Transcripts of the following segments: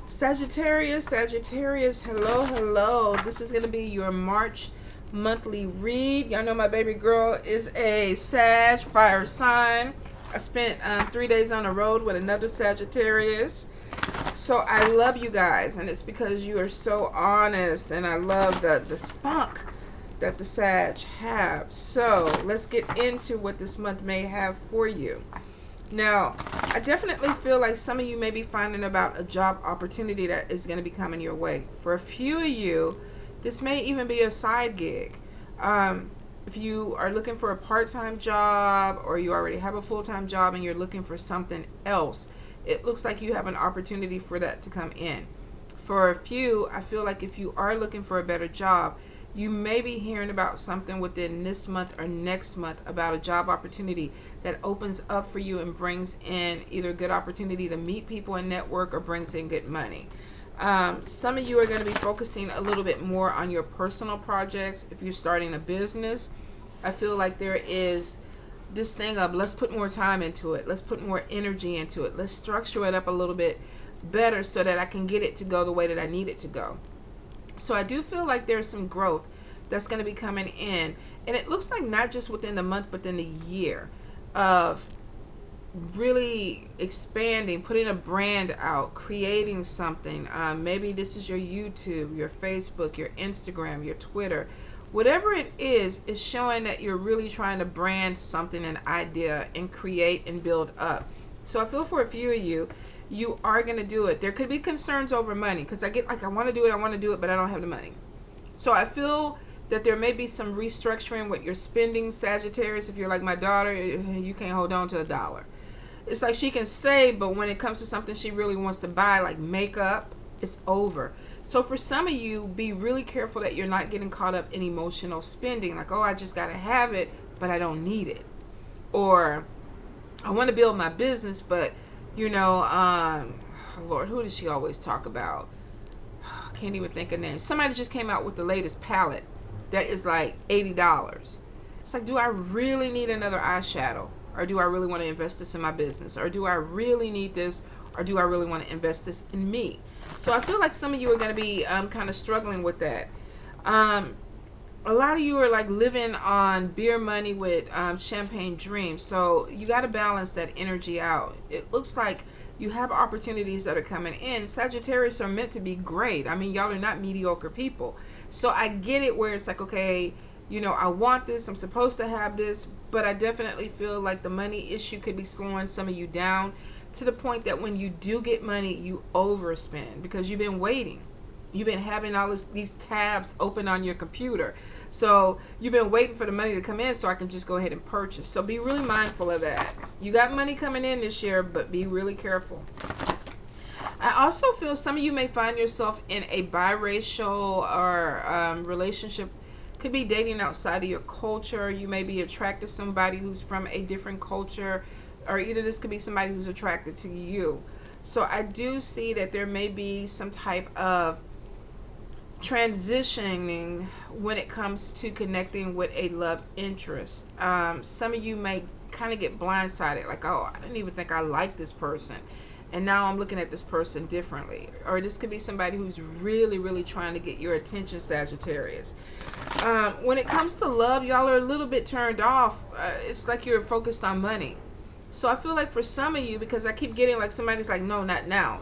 Sagittarius, hello, hello. This is going to be your March monthly read. Y'all know my baby girl is a Sag, fire sign. I spent 3 days on the road with another Sagittarius. So I love you guys, and it's because you are so honest, and I love the spunk that the Sag have. So let's get into what this month may have for you. Now, I definitely feel like some of you may be finding about a job opportunity that is going to be coming your way. For a few of you, this may even be a side gig. If you are looking for a part-time job, or you already have a full-time job and you're looking for something else, it looks like you have an opportunity for that to come in. For a few, I feel like if you are looking for a better job, you may be hearing about something within this month or next month about a job opportunity that opens up for you and brings in either a good opportunity to meet people and network, or brings in good money. Some of you are going to be focusing a little bit more on your personal projects. If you're starting a business, I feel like there is this thing of, let's put more time into it. Let's put more energy into it. Let's structure it up a little bit better so that I can get it to go the way that I need it to go. So I do feel like there's some growth that's going to be coming in. And it looks like not just within the month, but in the year of really expanding, putting a brand out, creating something. Maybe this is your YouTube, your Facebook, your Instagram, your Twitter. Whatever it is showing that you're really trying to brand something, an idea, and create and build up. So I feel for a few of you, you are going to do it. There could be concerns over money, because I get like, I want to do it, but I don't have the money. So I feel that there may be some restructuring with your spending, Sagittarius. If you're like my daughter, you can't hold on to a dollar. It's like she can save, but when it comes to something she really wants to buy, like makeup, it's over. So for some of you, be really careful that you're not getting caught up in emotional spending. Like, oh, I just got to have it, but I don't need it. Or I want to build my business, but Lord, who does she always talk about? I can't even think of names. Somebody just came out with the latest palette that is like $80. It's like, do I really need another eyeshadow? Or do I really want to invest this in my business? Or do I really need this? Or do I really want to invest this in me? So I feel like some of you are going to be kind of struggling with that. A lot of you are like living on beer money with champagne dreams. So you got to balance that energy out. It looks like you have opportunities that are coming in. Sagittarius are meant to be great. I mean, y'all are not mediocre people. So I get it where it's like, okay, I want this, I'm supposed to have this, but I definitely feel like the money issue could be slowing some of you down, to the point that when you do get money, you overspend because you've been waiting. You've been having all these tabs open on your computer. So you've been waiting for the money to come in so I can just go ahead and purchase. So be really mindful of that. You got money coming in this year, but be really careful. I also feel some of you may find yourself in a biracial or relationship. Could be dating outside of your culture. You may be attracted to somebody who's from a different culture, or either this could be somebody who's attracted to you. So I do see that there may be some type of transitioning when it comes to connecting with a love interest. Some of you may kind of get blindsided, like, oh, I didn't even think I liked this person, and now I'm looking at this person differently. Or this could be somebody who's really, really trying to get your attention, Sagittarius. When it comes to love, y'all are a little bit turned off. It's like you're focused on money. So I feel like for some of you, because I keep getting like somebody's like, no, not now.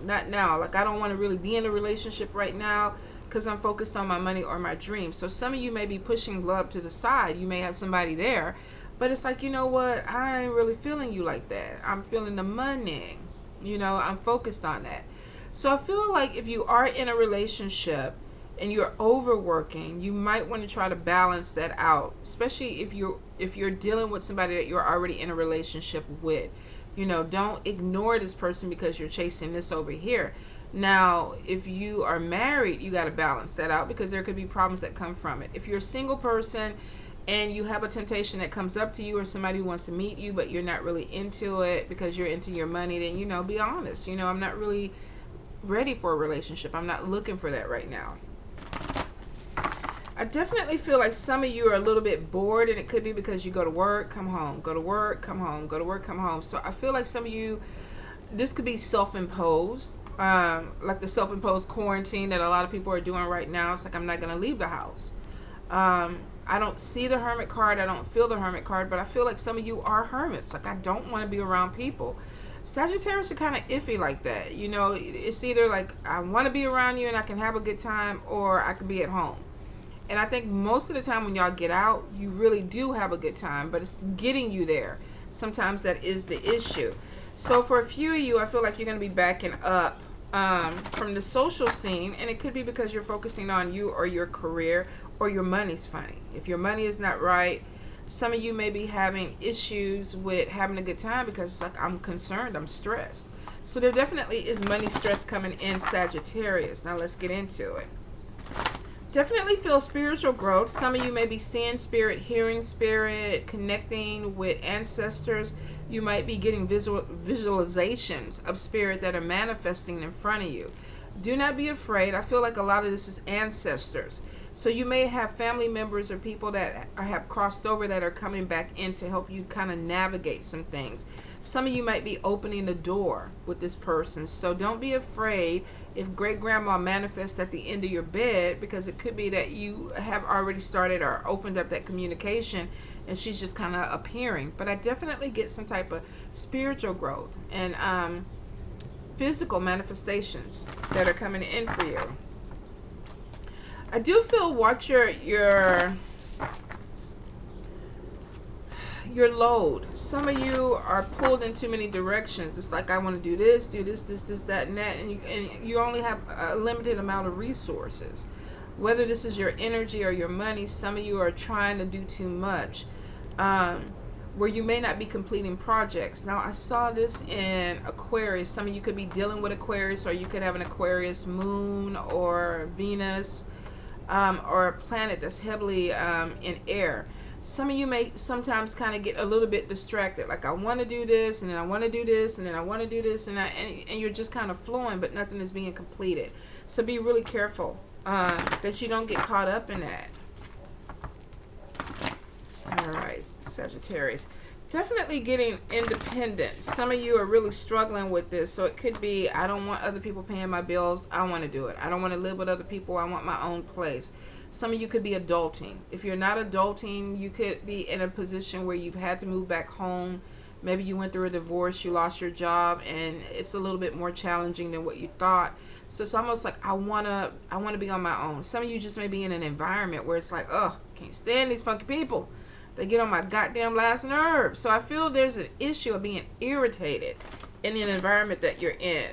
Like, I don't want to really be in a relationship right now because I'm focused on my money or my dreams. So some of you may be pushing love to the side. You may have somebody there, but it's like, you know what? I ain't really feeling you like that. I'm feeling the money. I'm focused on that. So I feel like if you are in a relationship and you're overworking, you might want to try to balance that out, especially if you're dealing with somebody that you're already in a relationship with. Don't ignore this person because you're chasing this over here. Now, if you are married, you got to balance that out because there could be problems that come from it. If you're a single person and you have a temptation that comes up to you, or somebody who wants to meet you but you're not really into it because you're into your money, then be honest. I'm not really ready for a relationship. I'm not looking for that right now. I definitely feel like some of you are a little bit bored, and it could be because you go to work, come home, go to work, come home, go to work, come home. So I feel like some of you, this could be self-imposed. like the self-imposed quarantine that a lot of people are doing right now. It's like, I'm not going to leave the house. I don't see the hermit card. I don't feel the hermit card, but I feel like some of you are hermits. Like, I don't want to be around people. Sagittarius are kind of iffy like that. You know, it's either like I want to be around you and I can have a good time, or I could be at home. And I think most of the time when y'all get out, you really do have a good time, but it's getting you there. Sometimes that is the issue. So for a few of you, I feel like you're going to be backing up from the social scene, and it could be because you're focusing on you or your career, or your money's funny. If your money is not right, some of you may be having issues with having a good time because it's like, I'm concerned, I'm stressed. So there definitely is money stress coming in, Sagittarius. Now let's get into it. Definitely feel spiritual growth. Some of you may be seeing spirit, hearing spirit, connecting with ancestors. You might be getting visualizations of spirit that are manifesting in front of you. Do not be afraid. I feel like a lot of this is ancestors. So you may have family members or people that have crossed over that are coming back in to help you kind of navigate some things. Some of you might be opening the door with this person. So don't be afraid if great grandma manifests at the end of your bed, because it could be that you have already started or opened up that communication and she's just kind of appearing. But I definitely get some type of spiritual growth and physical manifestations that are coming in for you. I do feel watch your load. Some of you are pulled in too many directions. It's like, I want to do this, that, and that, and you only have a limited amount of resources. Whether this is your energy or your money, some of you are trying to do too much, where you may not be completing projects. Now, I saw this in Aquarius. Some of you could be dealing with Aquarius, or you could have an Aquarius moon or Venus, or a planet that's heavily in air. Some of you may sometimes kind of get a little bit distracted, like, I want to do this, and then I want to do this, and then I want to do this, and you're just kind of flowing, but nothing is being completed. So be really careful that you don't get caught up in that. All right, Sagittarius. Definitely getting independent. Some of you are really struggling with this. So it could be, I don't want other people paying my bills. I want to do it. I don't want to live with other people. I want my own place. Some of you could be adulting. If you're not adulting, you could be in a position where you've had to move back home. Maybe you went through a divorce, you lost your job, and it's a little bit more challenging than what you thought. So it's almost like, I wanna be on my own. Some of you just may be in an environment where it's like, oh, can't stand these funky people. They get on my goddamn last nerve. So I feel there's an issue of being irritated in the environment that you're in.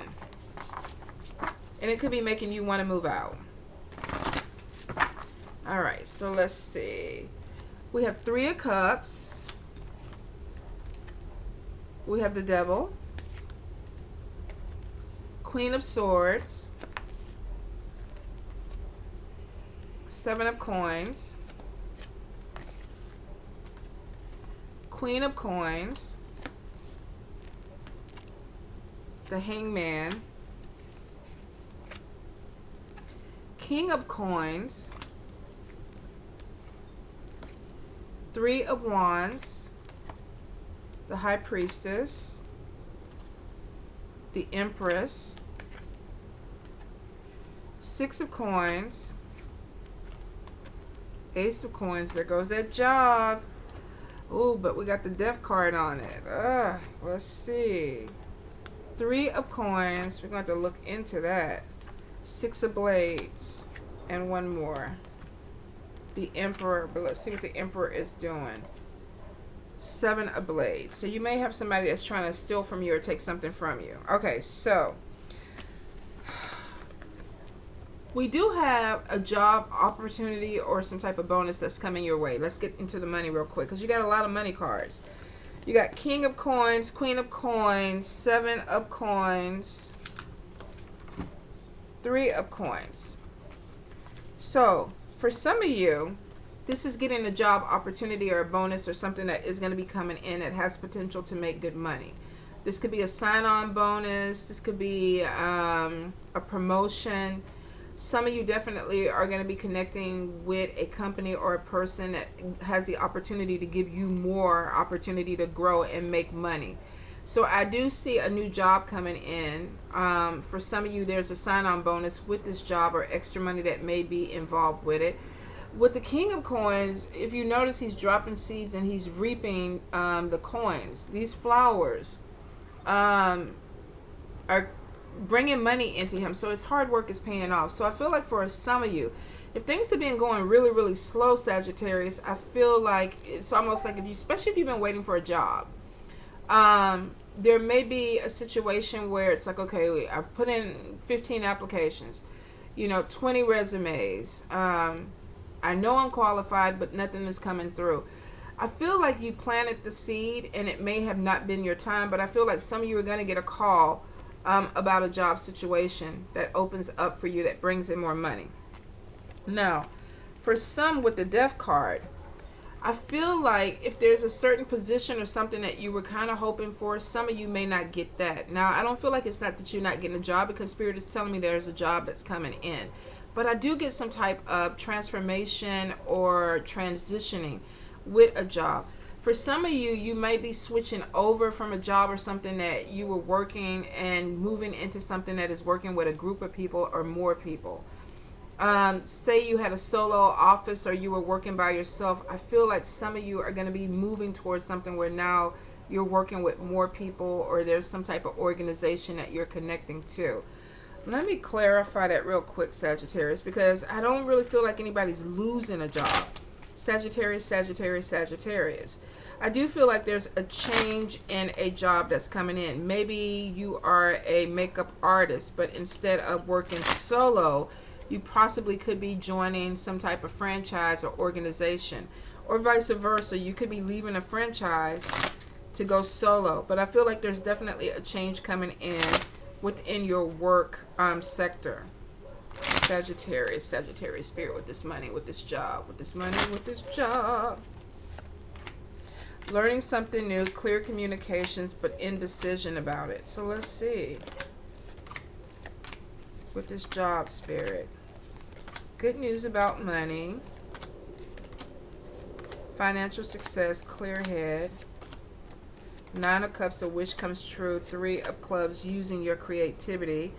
And it could be making you want to move out. All right, so let's see. We have 3 of Cups. We have the Devil. Queen of Swords. 7 of Coins. Queen of Coins, the Hangman, King of Coins, 3 of Wands, the High Priestess, the Empress, 6 of Coins, Ace of Coins. There goes that job. Oh, but we got the Death card on it. Let's see. 3 of Coins. We're going to look into that. 6 of Blades. And 1 more. The Emperor. But let's see what the Emperor is doing. 7 of Blades. So you may have somebody that's trying to steal from you or take something from you. Okay, so we do have a job opportunity or some type of bonus that's coming your way. Let's get into the money real quick, because you got a lot of money cards. You got King of Coins, Queen of Coins, 7 of Coins, 3 of Coins. So for some of you, this is getting a job opportunity or a bonus or something that is going to be coming in that has potential to make good money. This could be a sign-on bonus. This could be a promotion. Some of you definitely are going to be connecting with a company or a person that has the opportunity to give you more opportunity to grow and make money. So I do see a new job coming in. For some of you, there's a sign-on bonus with this job or extra money that may be involved with it. With the King of Coins, if you notice, he's dropping seeds and he's reaping the coins. These flowers are bringing money into him. So his hard work is paying off. So I feel like for some of you, if things have been going really, really slow, Sagittarius, I feel like it's almost like especially if you've been waiting for a job, there may be a situation where it's like, okay, I put in 15 applications, 20 resumes. I know I'm qualified, but nothing is coming through. I feel like you planted the seed and it may have not been your time, but I feel like some of you are going to get a call about a job situation that opens up for you, that brings in more money. Now, for some with the Death card, I feel like if there's a certain position or something that you were kind of hoping for, some of you may not get that. Now, I don't feel like it's not that you're not getting a job, because Spirit is telling me there's a job that's coming in. But I do get some type of transformation or transitioning with a job. For some of you, you might be switching over from a job or something that you were working and moving into something that is working with a group of people or more people. Say you had a solo office or you were working by yourself. I feel like some of you are going to be moving towards something where now you're working with more people, or there's some type of organization that you're connecting to. Let me clarify that real quick, Sagittarius, because I don't really feel like anybody's losing a job. Sagittarius, Sagittarius, Sagittarius. I do feel like there's a change in a job that's coming in. Maybe you are a makeup artist, but instead of working solo, you possibly could be joining some type of franchise or organization, or vice versa. You could be leaving a franchise to go solo, but I feel like there's definitely a change coming in within your work sector. Sagittarius, Sagittarius spirit, with this money, with this job, with this money, with this job. Learning something new, clear communications, but indecision about it. So let's see. With this job, spirit. Good news about money. Financial success, clear head. 9 of Cups, a wish comes true. 3 of Clubs, using your creativity.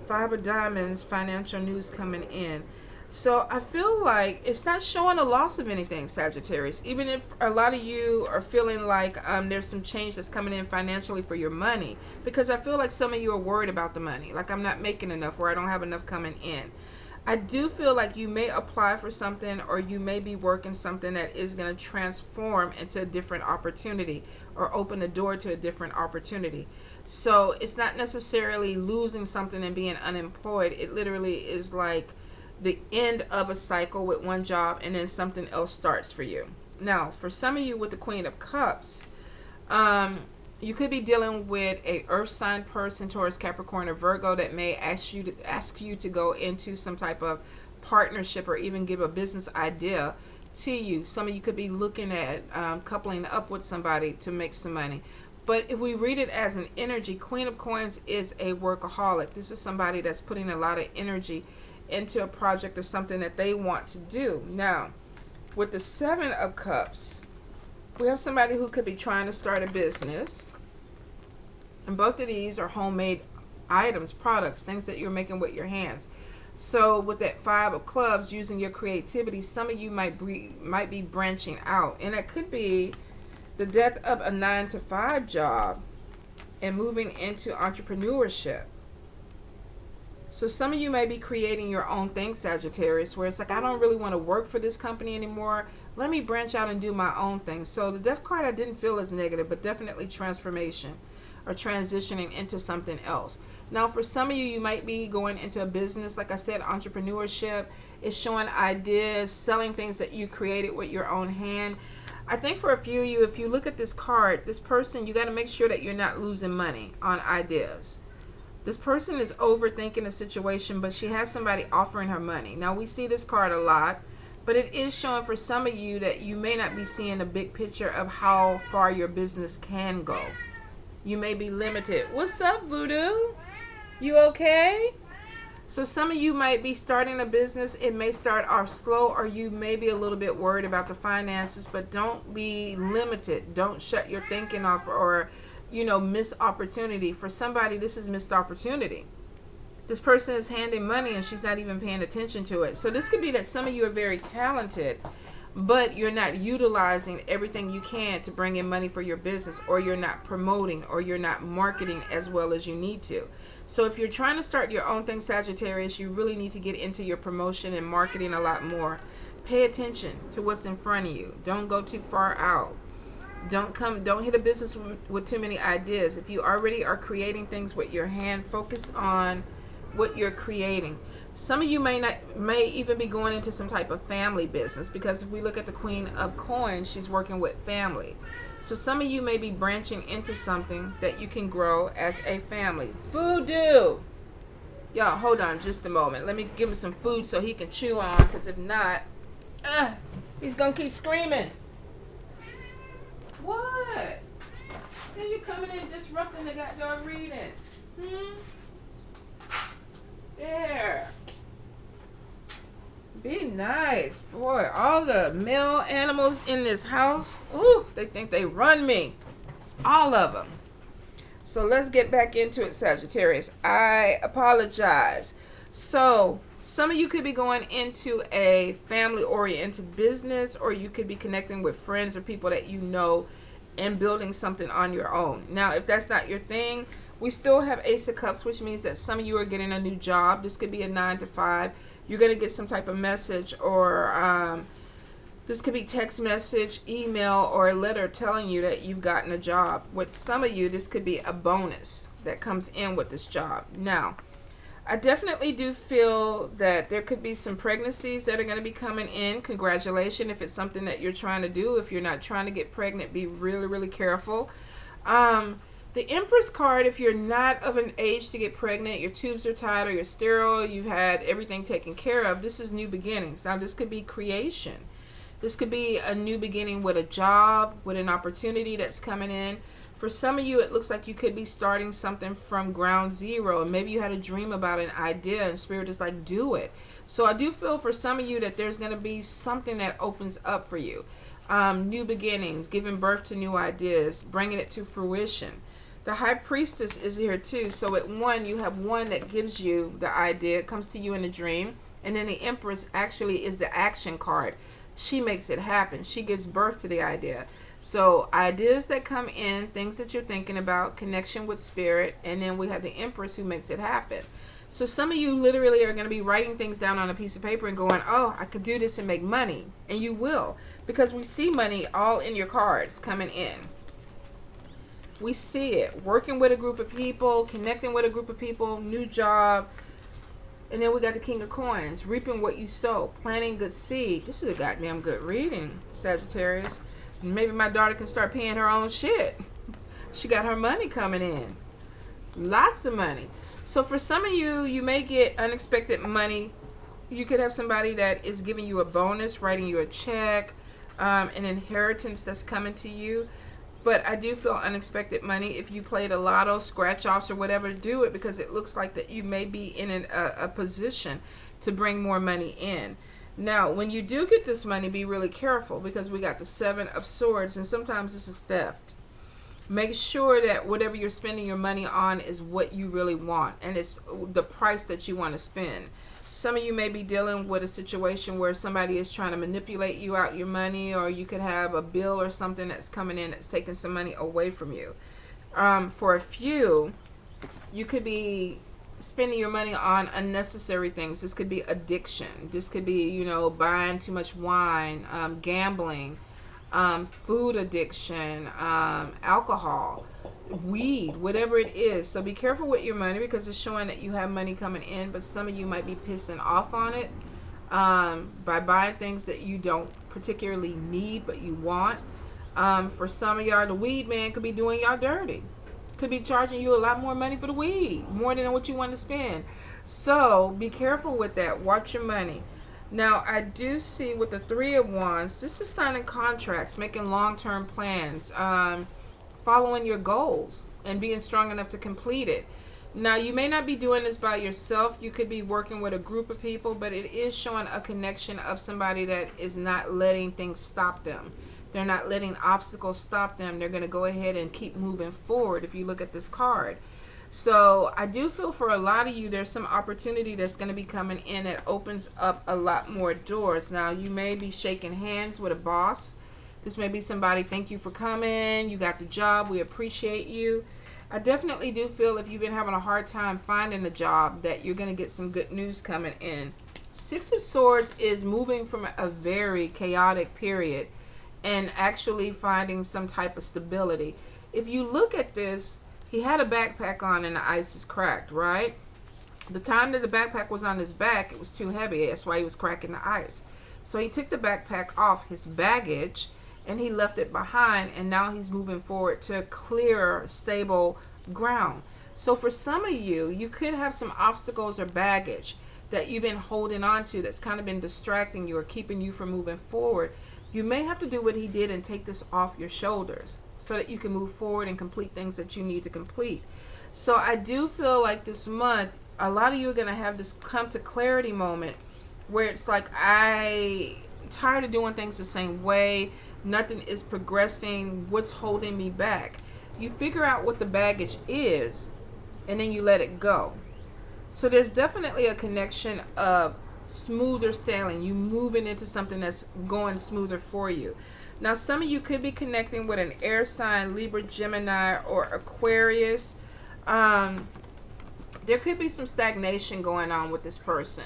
5 of Diamonds, financial news coming in. So I feel like it's not showing a loss of anything, Sagittarius. Even if a lot of you are feeling like there's some change that's coming in financially for your money. Because I feel like some of you are worried about the money. Like, I'm not making enough, or I don't have enough coming in. I do feel like you may apply for something, or you may be working something that is going to transform into a different opportunity, or open the door to a different opportunity. So it's not necessarily losing something and being unemployed. It literally is like the end of a cycle with one job, and then something else starts for you. Now, for some of you with the Queen of Cups, you could be dealing with a earth sign person, Taurus, Capricorn, or Virgo, that may ask you to go into some type of partnership, or even give a business idea to you. Some of you could be looking at coupling up with somebody to make some money. But if we read it as an energy, Queen of Coins is a workaholic. This is somebody that's putting a lot of energy into a project or something that they want to do. Now, with the 7 of Cups, we have somebody who could be trying to start a business. And both of these are homemade items, products, things that you're making with your hands. So with that 5 of Clubs, using your creativity, some of you might be branching out. And it could be the death of a 9-to-5 job and moving into entrepreneurship. So some of you may be creating your own thing, Sagittarius, where it's like, I don't really want to work for this company anymore. Let me branch out and do my own thing. So the Death card I didn't feel as negative, but definitely transformation, or transitioning into something else. Now, for some of you, you might be going into a business. Like I said, entrepreneurship is showing ideas, selling things that you created with your own hand. I think for a few of you, if you look at this card, this person, you got to make sure that you're not losing money on ideas. This person is overthinking the situation, but she has somebody offering her money. Now, we see this card a lot, but it is showing for some of you that you may not be seeing the big picture of how far your business can go. You may be limited. What's up, Voodoo? You okay? So some of you might be starting a business. It may start off slow, or you may be a little bit worried about the finances, but don't be limited. Don't shut your thinking off, or missed opportunity. For somebody, this is missed opportunity. This person is handing money and she's not even paying attention to it. So this could be that some of you are very talented, but you're not utilizing everything you can to bring in money for your business, or you're not promoting, or you're not marketing as well as you need to. So if you're trying to start your own thing, Sagittarius, you really need to get into your promotion and marketing a lot more. Pay attention to what's in front of you. Don't go too far out. Don't hit a business with too many ideas. If you already are creating things with your hand, focus on what you're creating. Some of you may even be going into some type of family business, because if we look at the Queen of Coins, she's working with family. So some of you may be branching into something that you can grow as a family. Voodoo! Y'all, hold on just a moment. Let me give him some food so he can chew on, because if not, he's going to keep screaming. What? Then you coming in disrupting the goddamn reading. There. Be nice. Boy, all the male animals in this house, ooh, they think they run me. All of them. So let's get back into it, Sagittarius. I apologize. So some of you could be going into a family-oriented business, or you could be connecting with friends or people that you know and building something on your own. Now, if that's not your thing, we still have Ace of Cups, which means that some of you are getting a new job. This could be a 9 to 5. You're going to get some type of message, or this could be text message, email, or a letter telling you that you've gotten a job. With some of you, this could be a bonus that comes in with this job. Now, I definitely do feel that there could be some pregnancies that are going to be coming in. Congratulations if it's something that you're trying to do. If you're not trying to get pregnant, be really, really careful. The Empress card, if you're not of an age to get pregnant, your tubes are tied or you're sterile, you've had everything taken care of, this is new beginnings. Now, this could be creation. This could be a new beginning with a job, with an opportunity that's coming in. For some of you, it looks like you could be starting something from ground zero. And maybe you had a dream about an idea and Spirit is like, do it. So I do feel for some of you that there's going to be something that opens up for you. New beginnings, giving birth to new ideas, bringing it to fruition. The High Priestess is here too. So at one, you have one that gives you the idea. It comes to you in a dream. And then the Empress actually is the action card. She makes it happen. She gives birth to the idea. So ideas that come in, things that you're thinking about, connection with Spirit. And then we have the Empress who makes it happen. So some of you literally are going to be writing things down on a piece of paper and going, oh, I could do this and make money. And you will. Because we see money all in your cards coming in. We see it. Working with a group of people, connecting with a group of people, new job. And then we got the King of Coins. Reaping what you sow. Planting good seed. This is a goddamn good reading, Sagittarius. Maybe my daughter can start paying her own shit. She got her money coming in. Lots of money. So for some of you, you may get unexpected money. You could have somebody that is giving you a bonus, writing you a check, an inheritance that's coming to you. But I do feel unexpected money. If you played a lotto, scratch-offs, or whatever, do it, because it looks like that you may be in a position to bring more money in. Now, when you do get this money, be really careful, because we got the 7 of Swords, and sometimes this is theft. Make sure that whatever you're spending your money on is what you really want, and it's the price that you want to spend. Some of you may be dealing with a situation where somebody is trying to manipulate you out your money, or you could have a bill or something that's coming in that's taking some money away from you. For a few, you could be spending your money on unnecessary things. This could be addiction. This could be, you know, buying too much wine, gambling, food addiction, alcohol, weed, whatever it is. So be careful with your money, because it's showing that you have money coming in, but some of you might be pissing off on it by buying things that you don't particularly need but you want. For some of y'all, the weed man could be doing y'all dirty. Could be charging you a lot more money for the weed, more than what you want to spend. So be careful with that. Watch your money. Now, I do see with the 3 of Wands, this is signing contracts, making long-term plans, following your goals, and being strong enough to complete it. Now, you may not be doing this by yourself. You could be working with a group of people, but it is showing a connection of somebody that is not letting things stop them. They're not letting obstacles stop them. They're going to go ahead and keep moving forward if you look at this card. So I do feel for a lot of you, there's some opportunity that's going to be coming in that opens up a lot more doors. Now, you may be shaking hands with a boss. This may be somebody, thank you for coming. You got the job. We appreciate you. I definitely do feel if you've been having a hard time finding a job that you're going to get some good news coming in. Six of Swords is moving from a very chaotic period and actually finding some type of stability. If you look at this, he had a backpack on and the ice is cracked, right? The time that the backpack was on his back, it was too heavy. That's why he was cracking the ice. So he took the backpack off his baggage and he left it behind, and now he's moving forward to clear, stable ground. So for some of you, you could have some obstacles or baggage that you've been holding on to that's kind of been distracting you or keeping you from moving forward. You may have to do what he did and take this off your shoulders so that you can move forward and complete things that you need to complete. So I do feel like this month, a lot of you are going to have this come to clarity moment where it's like, I'm tired of doing things the same way. Nothing is progressing. What's holding me back? You figure out what the baggage is and then you let it go. So there's definitely a connection of smoother sailing. You moving into something that's going smoother for you. Now, some of you could be connecting with an air sign, Libra, Gemini, or Aquarius. There could be some stagnation going on with this person.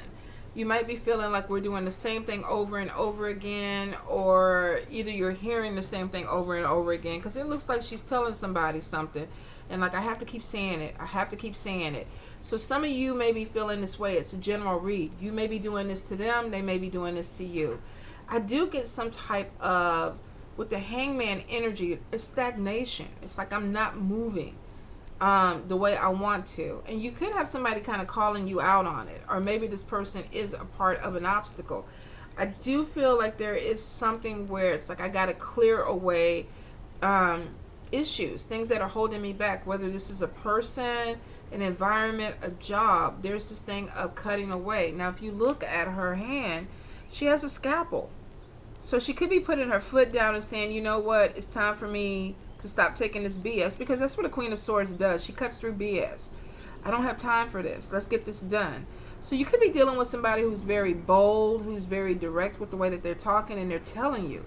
You might be feeling like we're doing the same thing over and over again, or either you're hearing the same thing over and over again, because it looks like she's telling somebody something, and like, I have to keep saying it. I have to keep saying it. So some of you may be feeling this way. It's a general read. You may be doing this to them. They may be doing this to you. I do get some type of, with the Hangman energy, it's stagnation. It's like I'm not moving the way I want to. And you could have somebody kind of calling you out on it. Or maybe this person is a part of an obstacle. I do feel like there is something where it's like I got to clear away issues, things that are holding me back, whether this is a person, an environment, a job. There's this thing of cutting away. Now, if you look at her hand, she has a scalpel. So she could be putting her foot down and saying, you know what, it's time for me to stop taking this BS, because that's what a Queen of Swords does. She cuts through BS. I don't have time for this. Let's get this done. So you could be dealing with somebody who's very bold, who's very direct with the way that they're talking, and they're telling you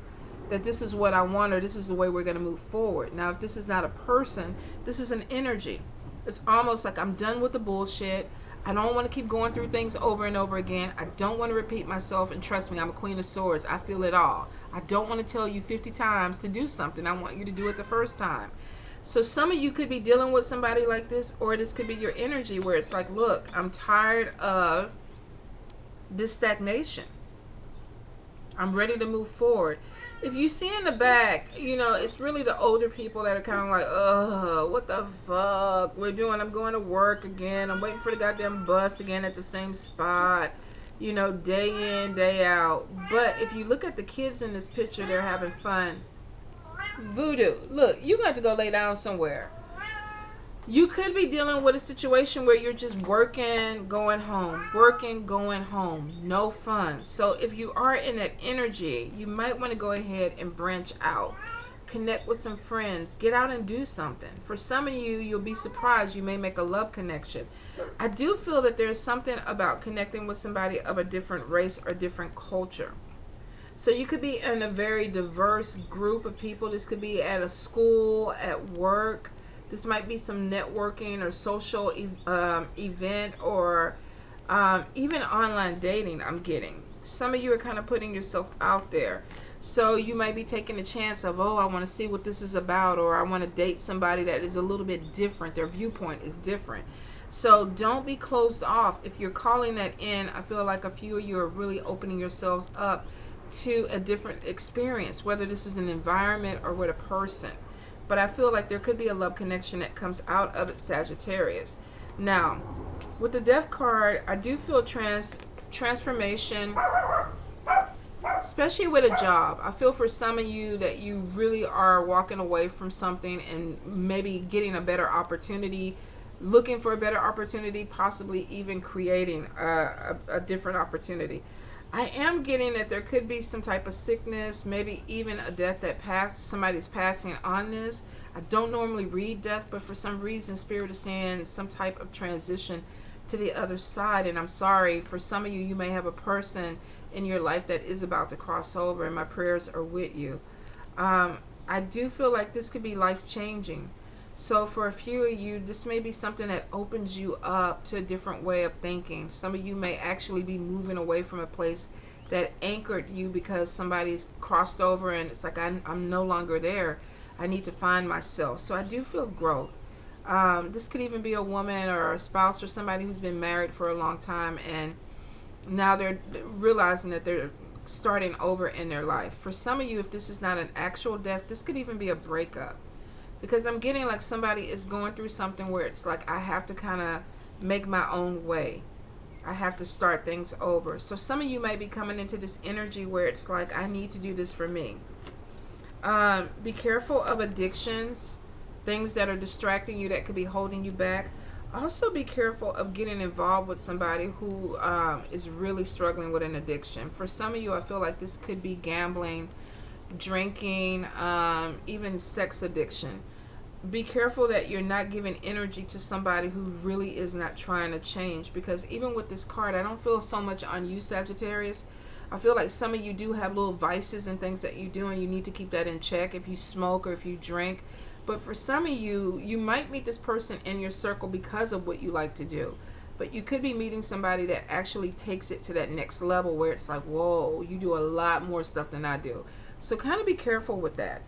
that this is what I want, or this is the way we're going to move forward. Now, if this is not a person, this is an energy. It's almost like I'm done with the bullshit. I don't want to keep going through things over and over again. I don't want to repeat myself, and trust me, I'm a Queen of Swords. I feel it all. I don't want to tell you 50 times to do something. I want you to do it the first time. So some of you could be dealing with somebody like this, or this could be your energy where it's like, look, I'm tired of this stagnation. I'm ready to move forward. If you see in the back, you know, it's really the older people that are kind of like, ugh, what the fuck we're doing? I'm going to work again. I'm waiting for the goddamn bus again at the same spot, you know, day in, day out. But if you look at the kids in this picture, they're having fun. Voodoo, look, you're going to have to go lay down somewhere. You could be dealing with a situation where you're just working, going home, working, going home, no fun. So if you are in that energy, you might want to go ahead and branch out, connect with some friends, get out and do something. For some of you, you'll be surprised. You may make a love connection. I do feel that there's something about connecting with somebody of a different race or different culture. So you could be in a very diverse group of people. This could be at a school, at work. This might be some networking or social event, or even online dating. I'm getting. Some of you are kind of putting yourself out there. So you might be taking a chance of, oh, I want to see what this is about, or I want to date somebody that is a little bit different. Their viewpoint is different. So don't be closed off. If you're calling that in, I feel like a few of you are really opening yourselves up to a different experience, whether this is an environment or with a person. But I feel like there could be a love connection that comes out of it, Sagittarius. Now, with the Death card, I do feel transformation, especially with a job. I feel for some of you that you really are walking away from something and maybe getting a better opportunity, looking for a better opportunity, possibly even creating a different opportunity. I am getting that there could be some type of sickness, maybe even a death that passed. Somebody's passing on this. I don't normally read death, but for some reason, Spirit is saying some type of transition to the other side. And I'm sorry, for some of you, you may have a person in your life that is about to cross over, and my prayers are with you. I do feel like this could be life changing. So for a few of you, this may be something that opens you up to a different way of thinking. Some of you may actually be moving away from a place that anchored you because somebody's crossed over and it's like, I'm no longer there. I need to find myself. So I do feel growth. This could even be a woman or a spouse or somebody who's been married for a long time, and now they're realizing that they're starting over in their life. For some of you, if this is not an actual death, this could even be a breakup. Because I'm getting like somebody is going through something where it's like, I have to kind of make my own way. I have to start things over. So some of you may be coming into this energy where it's like, I need to do this for me. Be careful of addictions, things that are distracting you that could be holding you back. Also be careful of getting involved with somebody who is really struggling with an addiction. For some of you, I feel like this could be gambling, drinking, even sex addiction. Be careful that you're not giving energy to somebody who really is not trying to change, because even with this card, I don't feel so much on you, Sagittarius. I feel like some of you do have little vices and things that you do, and you need to keep that in check if you smoke or if you drink. But for some of you, you might meet this person in your circle because of what you like to do. But you could be meeting somebody that actually takes it to that next level where it's like, whoa, you do a lot more stuff than I do. So kind of be careful with that.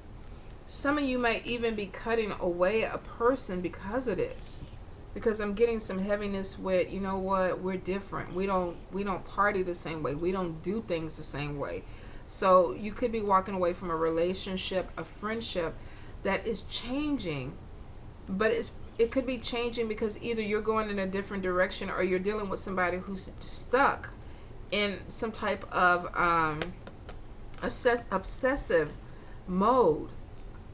Some of you might even be cutting away a person because of this. Because I'm getting some heaviness with, you know what, we're different. We don't party the same way. We don't do things the same way. So you could be walking away from a relationship, a friendship that is changing, but it could be changing because either you're going in a different direction or you're dealing with somebody who's stuck in some type of obsessive mode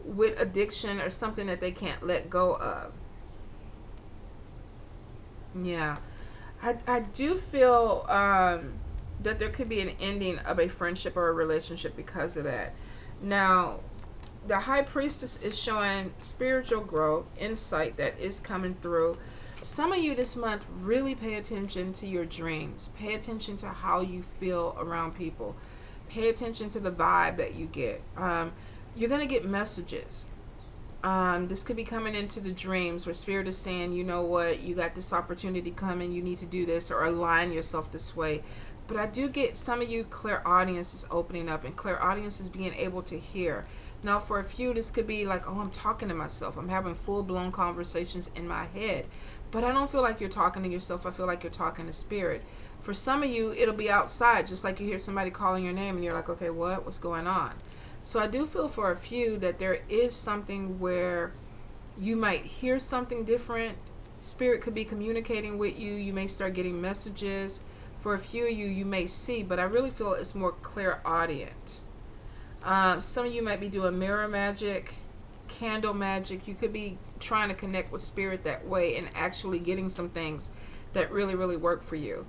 with addiction or something that they can't let go of. Yeah, I do feel that there could be an ending of a friendship or a relationship because of that. Now, the High Priestess is showing spiritual growth, insight that is coming through. Some of you this month, really pay attention to your dreams. Pay attention to how you feel around people. Pay attention to the vibe that you get. You're going to get messages. This could be coming into the dreams where Spirit is saying, you know what, you got this opportunity coming, you need to do this or align yourself this way. But I do get some of you, clairaudience is opening up, and clairaudience is being able to hear. Now, for a few, this could be like, oh, I'm talking to myself. I'm having full-blown conversations in my head. But I don't feel like you're talking to yourself. I feel like you're talking to Spirit. For some of you, it'll be outside, just like you hear somebody calling your name, and you're like, okay, what's going on? So I do feel for a few that there is something where you might hear something different. Spirit could be communicating with you. You may start getting messages. For a few of you, you may see, but I really feel it's more clairaudient. Some of you might be doing mirror magic, candle magic. You could be trying to connect with Spirit that way and actually getting some things that really, really work for you.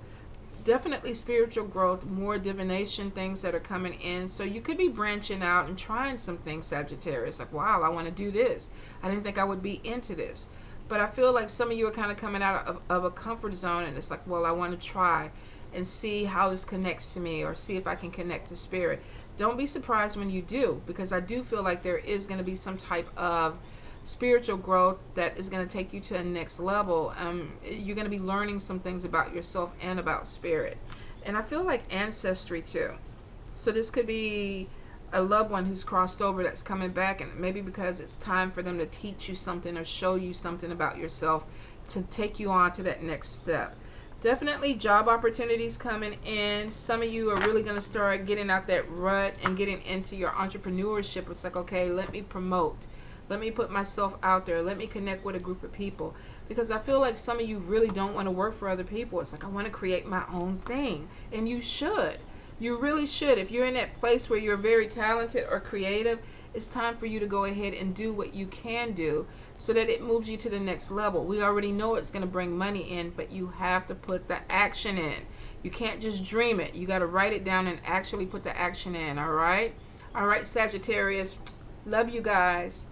Definitely spiritual growth, more divination things that are coming in. So you could be branching out and trying some things, Sagittarius. Like, wow, I want to do this. I didn't think I would be into this. But I feel like some of you are kind of coming out of a comfort zone, and it's like, well, I want to try and see how this connects to me, or see if I can connect to Spirit. Don't be surprised when you do, because I do feel like there is going to be some type of spiritual growth that is going to take you to the next level. You're going to be learning some things about yourself and about Spirit. And I feel like ancestry too. So this could be a loved one who's crossed over that's coming back, and maybe because it's time for them to teach you something or show you something about yourself to take you on to that next step. Definitely job opportunities coming in. Some of you are really going to start getting out that rut and getting into your entrepreneurship. It's like, okay, let me promote. Let me put myself out there. Let me connect with a group of people. Because I feel like some of you really don't want to work for other people. It's like, I want to create my own thing. And you should. You really should. If you're in that place where you're very talented or creative, it's time for you to go ahead and do what you can do so that it moves you to the next level. We already know it's going to bring money in, but you have to put the action in. You can't just dream it. You got to write it down and actually put the action in, all right? All right, Sagittarius. Love you guys.